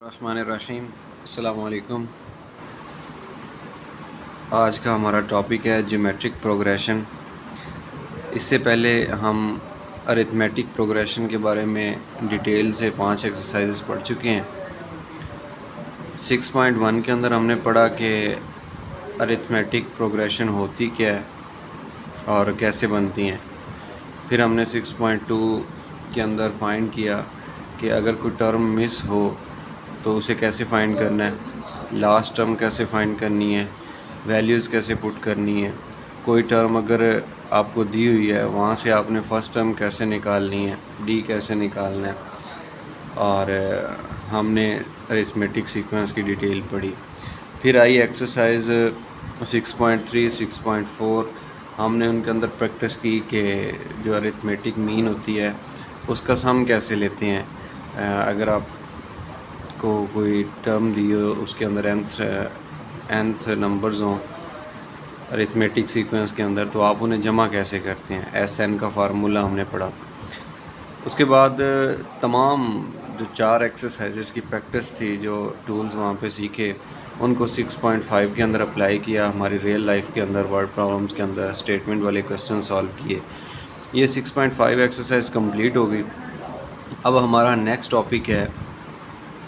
रहमानिर्रहीम। अस्सलामु अलैकुम। आज का हमारा टॉपिक है ज्योमेट्रिक प्रोग्रेशन। इससे पहले हम अरिथमेटिक प्रोग्रेशन के बारे में डिटेल से 5 एक्सरसाइजेस पढ़ चुके हैं। 6.1 के अंदर हमने पढ़ा कि अरिथमेटिक प्रोग्रेशन होती क्या है और कैसे बनती हैं। फिर हमने 6.2 के अंदर फाइंड किया कि अगर कोई टर्म मिस हो तो उसे कैसे फाइंड करना है, लास्ट टर्म कैसे फाइंड करनी है, वैल्यूज़ कैसे पुट करनी है, कोई टर्म अगर आपको दी हुई है वहाँ से आपने फ़र्स्ट टर्म कैसे निकालनी है, डी कैसे निकालना है। और हमने अरिथमेटिक सीक्वेंस की डिटेल पढ़ी। फिर आई एक्सरसाइज 6.3 6.4। हमने उनके अंदर प्रैक्टिस की कि जो अरिथमेटिक मीन होती है उसका सम कैसे लेते हैं। अगर आप को कोई टर्म दी हो उसके अंदर nth नंबर्स हों अरिथमेटिक सीक्वेंस के अंदर, तो आप उन्हें जमा कैसे करते हैं। SN का फार्मूला हमने पढ़ा। उसके बाद तमाम जो 4 एक्सरसाइजेस की प्रैक्टिस थी, जो टूल्स वहाँ पे सीखे, उनको 6.5 के अंदर अप्लाई किया हमारी रियल लाइफ के अंदर, वर्ड प्रॉब्लम्स के अंदर स्टेटमेंट वाले क्वेश्चन सॉल्व किए। ये 6.5 एक्सरसाइज कंप्लीट हो गई। अब हमारा नेक्स्ट टॉपिक है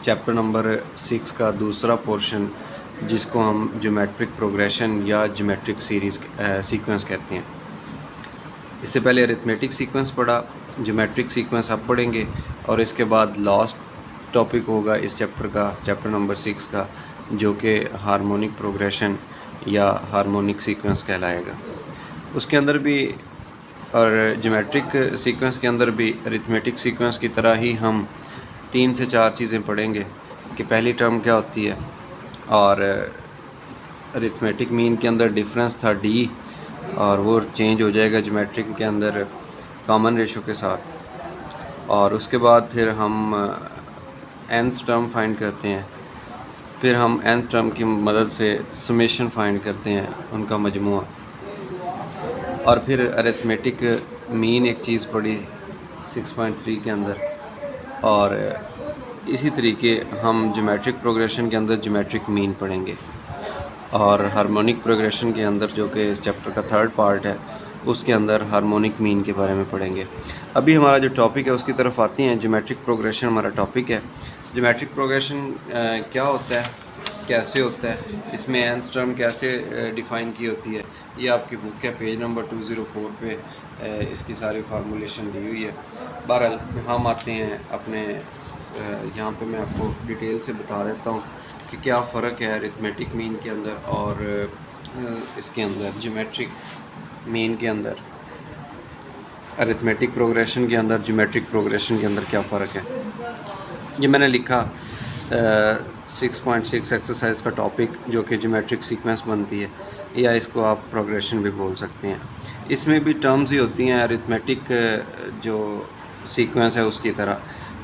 चैप्टर नंबर 6 का दूसरा पोर्शन, जिसको हम ज्योमेट्रिक प्रोग्रेशन या ज्योमेट्रिक सीरीज़ सीक्वेंस कहते हैं। इससे पहले अरिथमेटिक सीक्वेंस पढ़ा, ज्योमेट्रिक सीक्वेंस अब पढ़ेंगे, और इसके बाद लास्ट टॉपिक होगा इस चैप्टर का, चैप्टर नंबर 6 का, जो कि हार्मोनिक प्रोग्रेशन या हार्मोनिक सीक्वेंस कहलाएगा। उसके अंदर भी और ज्योमेट्रिक सीक्वेंस के अंदर भी अरिथमेटिक सीक्वेंस की तरह ही हम 3 से 4 चीज़ें पढ़ेंगे कि पहली टर्म क्या होती है, और अरिथमेटिक मीन के अंदर डिफरेंस था डी, और वो चेंज हो जाएगा ज्योमेट्रिक के अंदर कॉमन रेशो के साथ। और उसके बाद फिर हम nth टर्म फाइंड करते हैं। फिर हम nth टर्म की मदद से समेशन फाइंड करते हैं, उनका मजमूआ। और फिर अरिथमेटिक मीन एक चीज़ पढ़ी 6.3 के अंदर। और इसी तरीके हम ज्योमेट्रिक प्रोग्रेशन के अंदर ज्योमेट्रिक मीन पढ़ेंगे, और हार्मोनिक प्रोग्रेशन के अंदर, जो कि इस चैप्टर का 3rd पार्ट है, उसके अंदर हार्मोनिक मीन के बारे में पढ़ेंगे। अभी हमारा जो टॉपिक है उसकी तरफ आते हैं। ज्योमेट्रिक प्रोग्रेशन हमारा टॉपिक है। ज्योमेट्रिक प्रोग्रेशन क्या होता है, कैसे होता है, इसमें nth टर्म कैसे डिफ़ाइन की होती है, ये आपकी बुक है, पेज नंबर 204 पे इसकी सारी फार्मूलेशन दी हुई है। बहरहाल हम आते हैं अपने यहाँ पे मैं आपको डिटेल से बता देता हूँ कि क्या फ़र्क है अरिथमेटिक मीन के अंदर और इसके अंदर ज्योमेट्रिक मीन के अंदर, अरिथमेटिक प्रोग्रेशन के अंदर, ज्योमेट्रिक प्रोग्रेशन के अंदर क्या फ़र्क है। ये मैंने लिखा 6.6 एक्सरसाइज का टॉपिक, जो कि ज्योमेट्रिक सीक्वेंस बनती है, या इसको आप प्रोग्रेशन भी बोल सकते हैं। इसमें भी टर्म्स ही होती हैं अरिथमेटिक जो सीक्वेंस है उसकी तरह।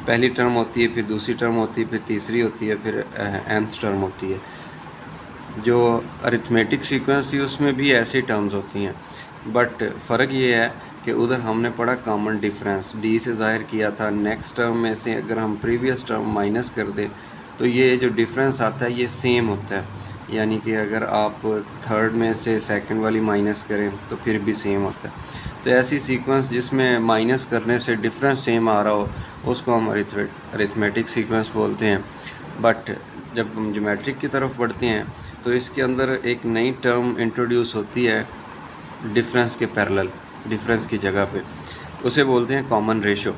पहली टर्म होती है, फिर दूसरी टर्म होती है, फिर तीसरी होती है, फिर nth टर्म होती है। जो अरिथमेटिक सीक्वेंस थी उसमें भी ऐसी टर्म्स होती हैं, बट फ़र्क ये है कि उधर हमने पढ़ा कॉमन डिफरेंस, डी से ज़ाहिर किया था। नेक्स्ट टर्म में से अगर हम प्रीवियस टर्म माइनस कर दें तो ये जो डिफरेंस आता है ये सेम होता है, यानी कि अगर आप थर्ड में से सेकंड वाली माइनस करें तो फिर भी सेम होता है। तो ऐसी सीक्वेंस जिसमें माइनस करने से डिफरेंस सेम आ रहा हो उसको हम अरिथमेटिक सीक्वेंस बोलते हैं। बट जब हम ज्योमेट्रिक की तरफ बढ़ते हैं तो इसके अंदर एक नई टर्म इंट्रोड्यूस होती है डिफरेंस के पैरेलल, डिफरेंस की जगह पे, उसे बोलते हैं कॉमन रेशो।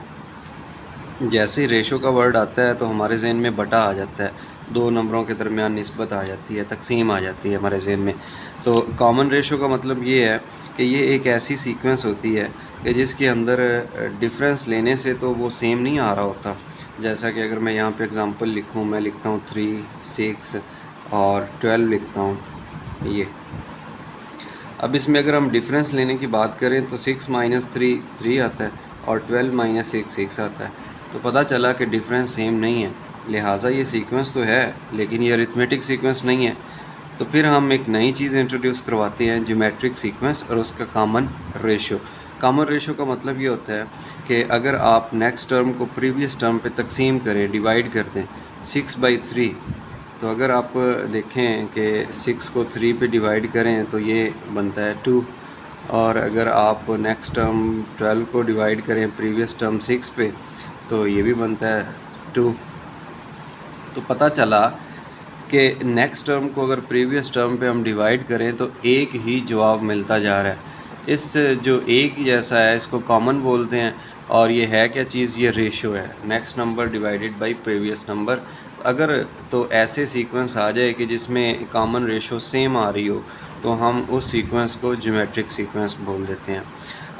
जैसे ही रेशो का वर्ड आता है तो हमारे जहन में बटा आ जाता है, दो नंबरों के दरमियान निस्बत आ जाती है, तकसीम आ जाती है हमारे जहन में। तो कॉमन रेशो का मतलब ये है कि ये एक ऐसी सीक्वेंस होती है कि जिसके अंदर डिफरेंस लेने से तो वो सेम नहीं आ रहा होता। जैसा कि अगर मैं यहाँ पे एग्ज़ाम्पल लिखूँ, मैं लिखता हूँ 3, 6 और 12 लिखता हूँ ये। अब इसमें अगर हम डिफरेंस लेने की बात करें तो 6 - 3 3 आता है, और 12 - 6 6 आता है। तो पता चला कि डिफरेंस सेम नहीं है, लिहाजा ये सीक्वेंस तो है लेकिन ये अरिथमेटिक सीक्वेंस नहीं है। तो फिर हम एक नई चीज़ इंट्रोड्यूस करवाते हैं, ज्योमेट्रिक सीक्वेंस, और उसका कॉमन रेशो। कॉमन रेशो का मतलब ये होता है कि अगर आप नेक्स्ट टर्म को प्रीवियस टर्म पे तकसीम करें, डिवाइड कर दें, 6/3। तो अगर आप देखें कि 6 को 3 पे डिवाइड करें तो ये बनता है 2, और अगर आप नेक्स्ट टर्म 12 को डिवाइड करें प्रीवियस टर्म 6 पे तो ये भी बनता है 2। तो पता चला कि नेक्स्ट टर्म को अगर प्रीवियस टर्म पे हम डिवाइड करें तो एक ही जवाब मिलता जा रहा है। इस जो एक जैसा है इसको कॉमन बोलते हैं, और ये है क्या चीज़, ये रेशो है, next number divided by previous number. अगर तो ऐसे सीक्वेंस आ जाए कि जिसमें कॉमन रेशो सेम आ रही हो तो हम उस सीक्वेंस को ज्योमेट्रिक सीक्वेंस बोल देते हैं।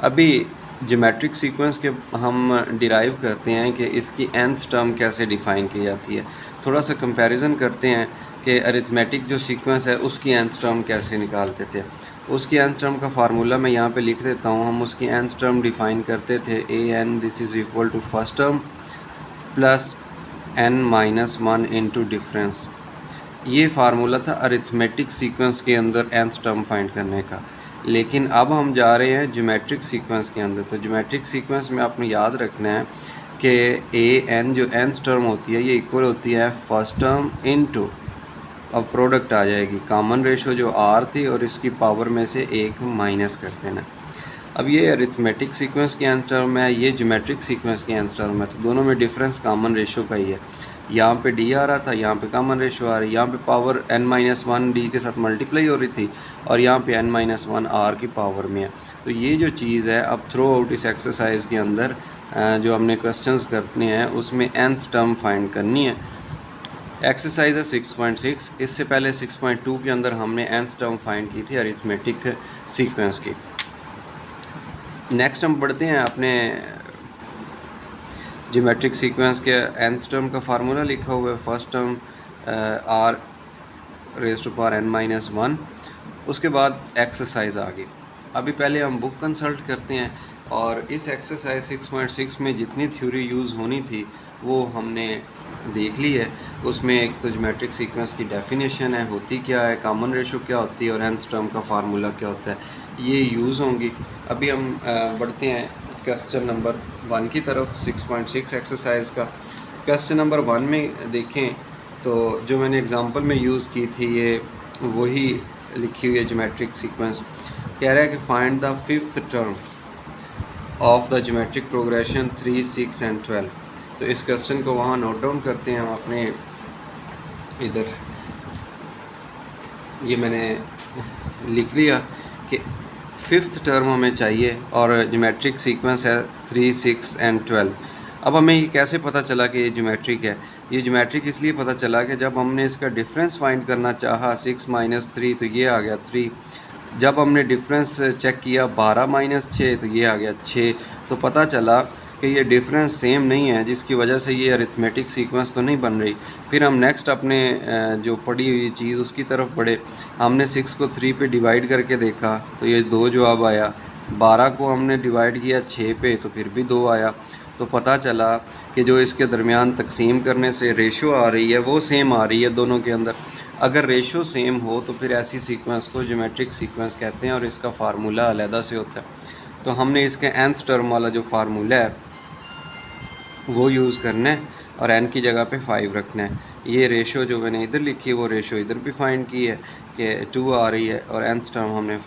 अभी ज्योमेट्रिक सीक्वेंस के हम डिराइव करते हैं कि इसकी nth टर्म कैसे डिफ़ाइन की जाती है। थोड़ा सा कंपैरिजन करते हैं कि अरिथमेटिक जो सीक्वेंस है उसकी nth टर्म कैसे निकालते थे। उसकी nth टर्म का फार्मूला मैं यहाँ पे लिख देता हूँ। हम उसकी nth टर्म डिफ़ाइन करते थे an this is equal to first term plus n-1 into difference. ये फार्मूला था अरिथमेटिक सीक्वेंस के अंदर nth टर्म फाइंड करने का। लेकिन अब हम जा रहे हैं ज्योमेट्रिक सीक्वेंस के अंदर। तो ज्योमेट्रिक सीक्वेंस में आपने याद रखना है कि an जो nth टर्म होती है ये इक्वल होती है फर्स्ट टर्म इनटू, अब प्रोडक्ट आ जाएगी कॉमन रेशो जो r थी और इसकी पावर में से एक माइनस कर देना। अब ये अरिथमेटिक सीक्वेंस की nth टर्म है, ये ज्योमेट्रिक सीक्वेंस की nth टर्म है, तो दोनों में डिफरेंस कॉमन रेशो का ही है। यहाँ पे d आ रहा था, यहाँ पे कॉमन रेशो आ रही है, यहाँ पे पावर n-1 d के साथ मल्टीप्लाई हो रही थी और यहाँ पे n-1 r की पावर में है। तो ये जो चीज़ है अब थ्रू आउट इस एक्सरसाइज के अंदर जो हमने क्वेश्चंस करने हैं उसमें nth टर्म फाइंड करनी है। एक्सरसाइज है 6.6। इससे पहले 6.2 के अंदर हमने nth टर्म फाइंड की थी अरिथमेटिक सीक्वेंस की। नेक्स्ट हम बढ़ते हैं अपने ज्योमेट्रिक सीक्वेंस के nth टर्म का फार्मूला लिखा हुआ है first term r raise to power n-1। उसके बाद एक्सरसाइज आ गई। अभी पहले हम बुक कंसल्ट करते हैं और इस एक्सरसाइज 6.6 में जितनी थ्योरी यूज़ होनी थी वो हमने देख ली है। उसमें एक तो ज्योमेट्रिक सीक्वेंस की डेफिनेशन है, होती क्या है, कॉमन रेशो क्या होती है और nth टर्म का फार्मूला क्या होता है, ये यूज़ होंगी। अभी हम बढ़ते हैं क्वेश्चन नंबर 1 की तरफ 6.6 एक्सरसाइज का। क्वेश्चन नंबर 1 में देखें तो जो मैंने एग्जांपल में यूज़ की थी ये वही लिखी हुई है ज्योमेट्रिक सीक्वेंस। कह रहा है कि find the fifth term of the geometric progression 3, 6 and 12। तो इस क्वेश्चन को वहाँ नोट डाउन करते हैं हम अपने इधर। ये मैंने लिख लिया कि फिफ्थ टर्म हमें चाहिए और ज्योमेट्रिक सीक्वेंस है 3, 6 एंड 12। अब हमें ये कैसे पता चला कि ये ज्योमेट्रिक है? ये ज्योमेट्रिक इसलिए पता चला कि जब हमने इसका डिफरेंस फाइंड करना चाहा 6 - 3 तो ये आ गया 3। जब हमने डिफरेंस चेक किया 12 - 6 तो ये आ गया 6। तो पता चला कि ये डिफरेंस सेम नहीं है, जिसकी वजह से ये अरिथमेटिक सीक्वेंस तो नहीं बन रही। फिर हम नेक्स्ट अपने जो पड़ी हुई चीज़ उसकी तरफ बढ़े। हमने 6 को 3 पे डिवाइड करके देखा तो ये 2 जवाब आया। 12 को हमने डिवाइड किया 6 पे तो फिर भी 2 आया। तो पता चला कि जो इसके दरमियान तकसीम करने से रेशो आ रही है वो सेम आ रही है दोनों के अंदर। अगर रेशो सेम हो तो फिर ऐसी सीक्वेंस को ज्योमेट्रिक सीक्वेंस कहते हैं और इसका फार्मूला अलहदा से होता है। तो हमने इसके nth टर्म वाला जो फार्मूला है वो यूज़ करना है और n की जगह पे 5 रखना है। ये रेशो जो मैंने इधर लिखी है वो रेशो इधर भी फाइंड की है कि 2 आ रही है और nth टर्म हमने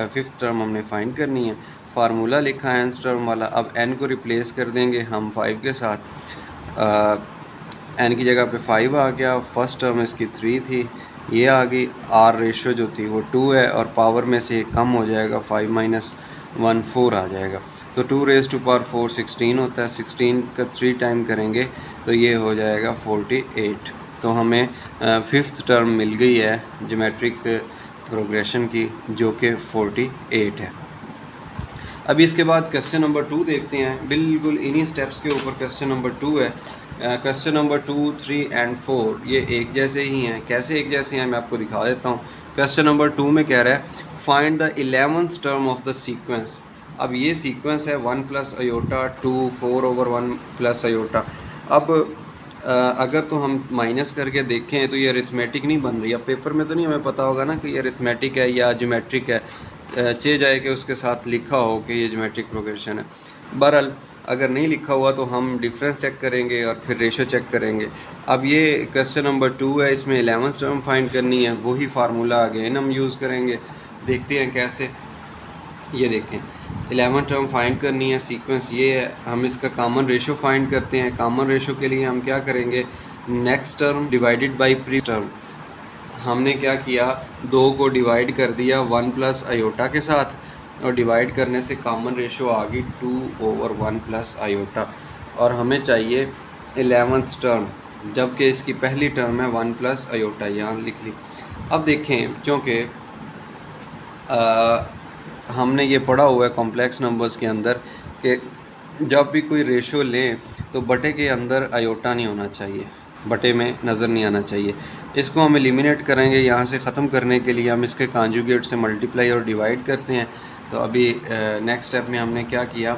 फिफ्थ टर्म हमने फाइंड करनी है। फार्मूला लिखा है nth टर्म वाला। अब n को रिप्लेस कर देंगे हम 5 के साथ। n की जगह पे 5 आ गया। फर्स्ट टर्म इसकी 3 थी, ये आ गई। r रेशो जो थी वो 2 है और पावर में से कम हो जाएगा, 5 - 1 4 आ जाएगा। तो 2 रेज़ टू पावर 4 16 होता है। 16 का 3 टाइम करेंगे तो ये हो जाएगा 48। तो हमें फिफ्थ टर्म मिल गई है ज्योमेट्रिक प्रोग्रेशन की जो कि 48 है। अभी इसके बाद क्वेश्चन नंबर 2 देखते हैं। बिल्कुल इन्हीं स्टेप्स के ऊपर क्वेश्चन नंबर 2 है। क्वेश्चन नंबर 2, 3 एंड 4 ये एक जैसे ही हैं। कैसे एक जैसे हैं मैं आपको दिखा देता हूँ। क्वेश्चन नंबर 2 में कह रहा है find the 11th term of the sequence. अब ये सीक्वेंस है 1 + आयोटा 2 4/1 + आयोटा। अब अगर तो हम माइनस करके देखें तो ये अरिथमेटिक नहीं बन रही। अब पेपर में तो नहीं हमें पता होगा ना कि ये अरिथमेटिक है या ज्योमेट्रिक है। चे जाए कि उसके साथ लिखा हो कि ये ज्योमेट्रिक प्रोग्रेशन है। बहरहाल अगर नहीं लिखा हुआ तो हम डिफरेंस चेक करेंगे और फिर रेशो चेक करेंगे। अब ये क्वेश्चन नंबर 2 है, इसमें 11th टर्म फाइंड करनी है, वही फार्मूला अगेन हम यूज़ करेंगे। देखते हैं कैसे। ये देखें 11th टर्म फाइंड करनी है, सीक्वेंस ये है। हम इसका कॉमन रेशो फाइंड करते हैं। कॉमन रेशो के लिए हम क्या करेंगे, next term divided by pre term. हमने क्या किया, 2 को डिवाइड कर दिया 1 प्लस आयोटा के साथ और डिवाइड करने से कॉमन रेशो आ गई 2/1 प्लस आयोटा। और हमें चाहिए 11th टर्म, जबकि इसकी पहली टर्म है 1 प्लस आयोटा, यहाँ लिख ली। अब देखें, क्योंकि हमने ये पढ़ा हुआ है कॉम्प्लेक्स नंबर्स के अंदर कि जब भी कोई रेशो लें तो बटे के अंदर आयोटा नहीं होना चाहिए, बटे में नज़र नहीं आना चाहिए। इसको हम एलिमिनेट करेंगे। यहाँ से ख़त्म करने के लिए हम इसके कॉन्जुगेट से मल्टीप्लाई और डिवाइड करते हैं। तो अभी नेक्स्ट स्टेप में हमने क्या किया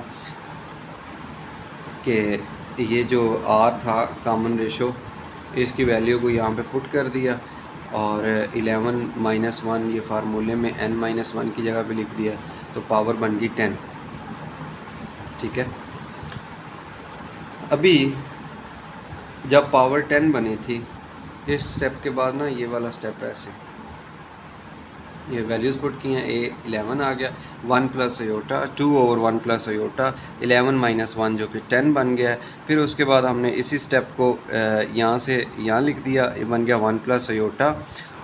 कि ये जो आर था कॉमन रेशो, इसकी वैल्यू को यहाँ पे पुट कर दिया और 11 - 1 ये फार्मूले में n-1 की जगह पे लिख दिया, तो पावर बन गई 10। ठीक है। अभी जब पावर 10 बनी थी, इस स्टेप के बाद ना ये वाला स्टेप ऐसे, ये वैल्यूज़ पुट की हैं। ए 11 आ गया, 1 प्लस आयोटा, 2/1 प्लस आयोटा, 11 - 1 जो कि 10 बन गया है। फिर उसके बाद हमने इसी स्टेप को यहाँ से यहाँ लिख दिया, ये बन गया 1 प्लस आयोटा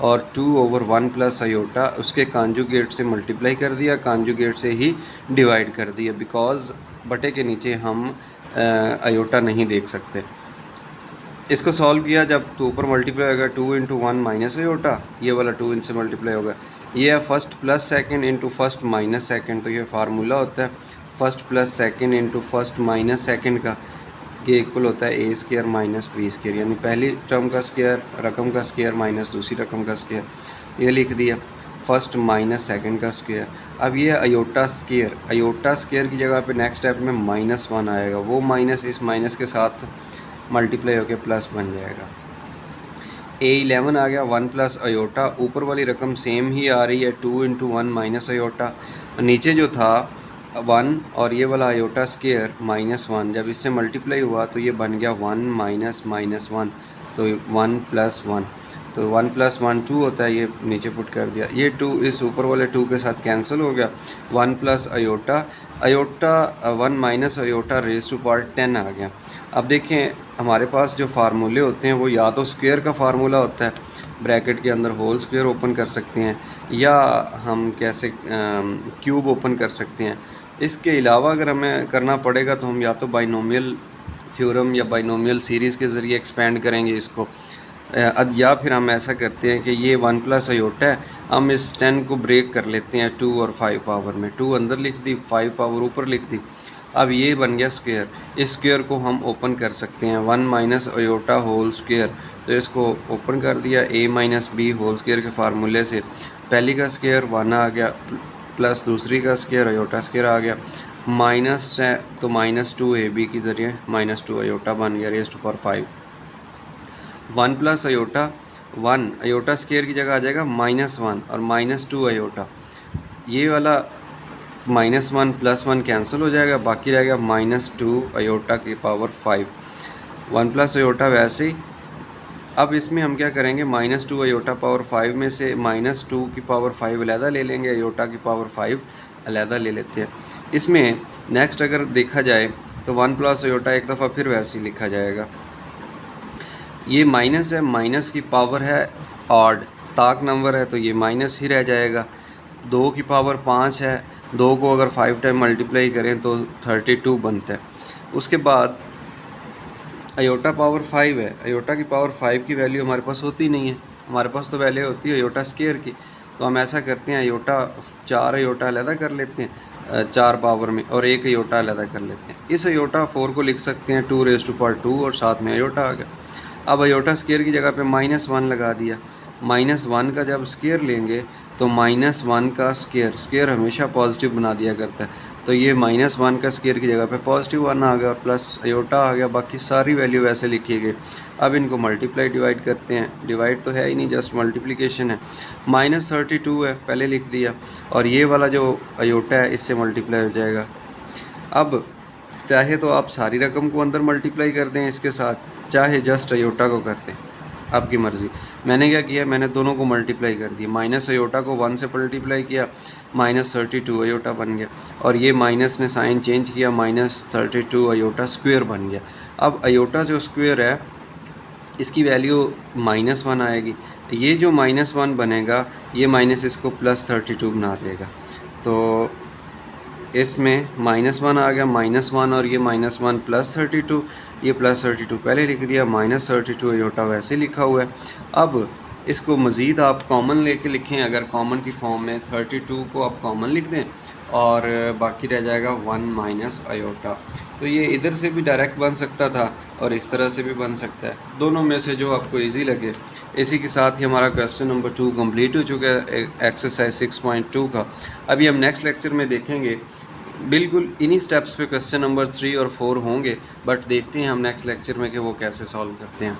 और 2/1 प्लस आयोटा, उसके कॉन्जुगेट से मल्टीप्लाई कर दिया, कॉन्जुगेट से ही डिवाइड कर दिया, बिकॉज़ बटे के नीचे हम आयोटा नहीं देख सकते। इसको सॉल्व किया, जब तो ऊपर मल्टीप्लाई होगा 2 × 1 माइनस आयोटा, ये वाला 2 इनसे मल्टीप्लाई होगा। ये है first plus second into first minus second, तो ये फार्मूला होता है first plus second into first minus second का, ये इक्वल होता है a square minus b square, यानी पहली टर्म का स्क्वायर, रकम का स्क्वायर माइनस दूसरी रकम का स्क्वायर। ये लिख दिया फर्स्ट माइनस सेकंड का स्क्वायर। अब ये आयोटा स्क्वायर की जगह पे नेक्स्ट स्टेप में -1 आएगा, वो माइनस इस माइनस के साथ मल्टीप्लाई होकर प्लस बन जाएगा। A11 आ गया 1 प्लस आयोटा, ऊपर वाली रकम सेम ही आ रही है 2 × 1 माइनस आयोटा, नीचे जो था 1 और ये वाला आयोटा स्क्वायर -1, जब इससे मल्टीप्लाई हुआ तो ये बन गया 1 माइनस -1, तो 1 प्लस 1, तो 1 प्लस 1 2 होता है, ये नीचे पुट कर दिया। ये 2 इस ऊपर वाले 2 के साथ कैंसिल हो गया, 1 plus iota 1 minus iota raise to power 10 आ गया। अब देखें, हमारे पास जो फार्मूले होते हैं वो या तो स्क्वायर का फार्मूला होता है, ब्रैकेट के अंदर होल स्क्वायर ओपन कर सकते हैं, या हम कैसे क्यूब ओपन कर सकते हैं। इसके अलावा अगर हमें करना पड़ेगा तो हम या तो बाइनोमियल थ्योरम या बाइनोमियल सीरीज़ के ज़रिए एक्सपेंड करेंगे इसको, या फिर हम ऐसा करते हैं कि ये 1 प्लस आयोटा है, हम इस 10 को ब्रेक कर लेते हैं 2 और 5 पावर में, 2 अंदर लिख दी, 5 पावर ऊपर लिख दी। अब ये बन गया स्क्वायर, इस स्क्वायर को हम ओपन कर सकते हैं 1 माइनस आयोटा होल स्क्वायर, तो इसको ओपन कर दिया a minus B whole square के फार्मूले से। पहली का स्क्वायर 1 आ गया, प्लस दूसरी का स्क्वायर आयोटा स्क्वायर आ गया, माइनस है तो -2ab के ज़रिए -2 आयोटा बन गया raise to power 5। 1 plus iota 1 iota square की जगह आ जाएगा -1 और -2 आयोटा, ये वाला -1 + 1 कैंसिल हो जाएगा, बाकी रहेगा -2 आयोटा की पावर 5। 1 प्लस आयोटा वैसे ही। अब इसमें हम क्या करेंगे, -2 आयोटा पावर 5 में से -2 की पावर 5 अलहदा ले लेंगे, आयोटा की पावर 5 अलहदा ले लेते हैं। इसमें नेक्स्ट अगर देखा जाए तो 1 प्लस आयोटा एक दफ़ा फिर वैसे ही लिखा जाएगा। ये माइनस है, माइनस की पावर है ऑड, ताक नंबर है तो ये माइनस ही रह जाएगा। 2 की पावर 5 है, 2 को अगर 5 टाइम मल्टीप्लाई करें तो 32 बनता है। उसके बाद आयोटा पावर 5 है, आयोटा की पावर 5 की वैल्यू हमारे पास होती नहीं है, हमारे पास तो वैल्यू होती है आयोटा स्क्वायर की। तो हम ऐसा करते हैं, आयोटा 4 आयोटा अलहदा कर लेते हैं 4 पावर में, और 1 आयोटा अलहदा कर लेते हैं। इस आयोटा 4 को लिख सकते हैं 2 रेज़ टू पावर 2 और साथ में आयोटा आ गया। अब आयोटा स्क्वायर की जगह पे -1 लगा दिया, -1 का जब स्क्वायर लेंगे तो -1 का स्क्वायर हमेशा पॉजिटिव बना दिया करता है, तो ये -1 का स्क्वायर की जगह पे +1 आ गया, प्लस आयोटा आ गया, बाकी सारी वैल्यू वैसे लिखी गई। अब इनको मल्टीप्लाई डिवाइड करते हैं, डिवाइड तो है ही नहीं, जस्ट मल्टीप्लिकेशन है। -32 है, पहले लिख दिया, और ये वाला जो आयोटा है इससे मल्टीप्लाई हो जाएगा। अब चाहे तो आप सारी रकम को अंदर मल्टीप्लाई कर दें इसके साथ, चाहे जस्ट अयोटा को कर दें, आपकी मर्ज़ी। मैंने क्या किया, मैंने दोनों को मल्टीप्लाई कर दिया। माइनस अयोटा को 1 से मल्टीप्लाई किया, -32 अयोटा बन गया। और ये माइनस ने साइन चेंज किया, -32 अयोटा स्क्वायर बन गया। अब अयोटा जो स्क्वायर है इसकी वैल्यू -1 आएगी। ये जो -1 बनेगा ये माइनस इसको +32 बना देगा। तो इसमें -1 आ गया, -1 और ये -1 +32, ये +32 पहले लिख दिया, -32 अयोटा वैसे लिखा हुआ है। अब इसको मज़ीद आप कॉमन लेके लिखें, अगर कॉमन की फॉर्म में 32 को आप कॉमन लिख दें और बाकी रह जाएगा 1 माइनस अयोटा। तो ये इधर से भी डायरेक्ट बन सकता था और इस तरह से भी बन सकता है, दोनों में से जो आपको इजी लगे। इसी के साथ ही हमारा क्वेश्चन नंबर 2 कंप्लीट हो चुका है एक्सरसाइज 6.2 का। अभी हम नेक्स्ट लेक्चर में देखेंगे, बिल्कुल इन्हीं स्टेप्स पे क्वेश्चन नंबर 3 और 4 होंगे, बट देखते हैं हम नेक्स्ट लेक्चर में कि वो कैसे सॉल्व करते हैं।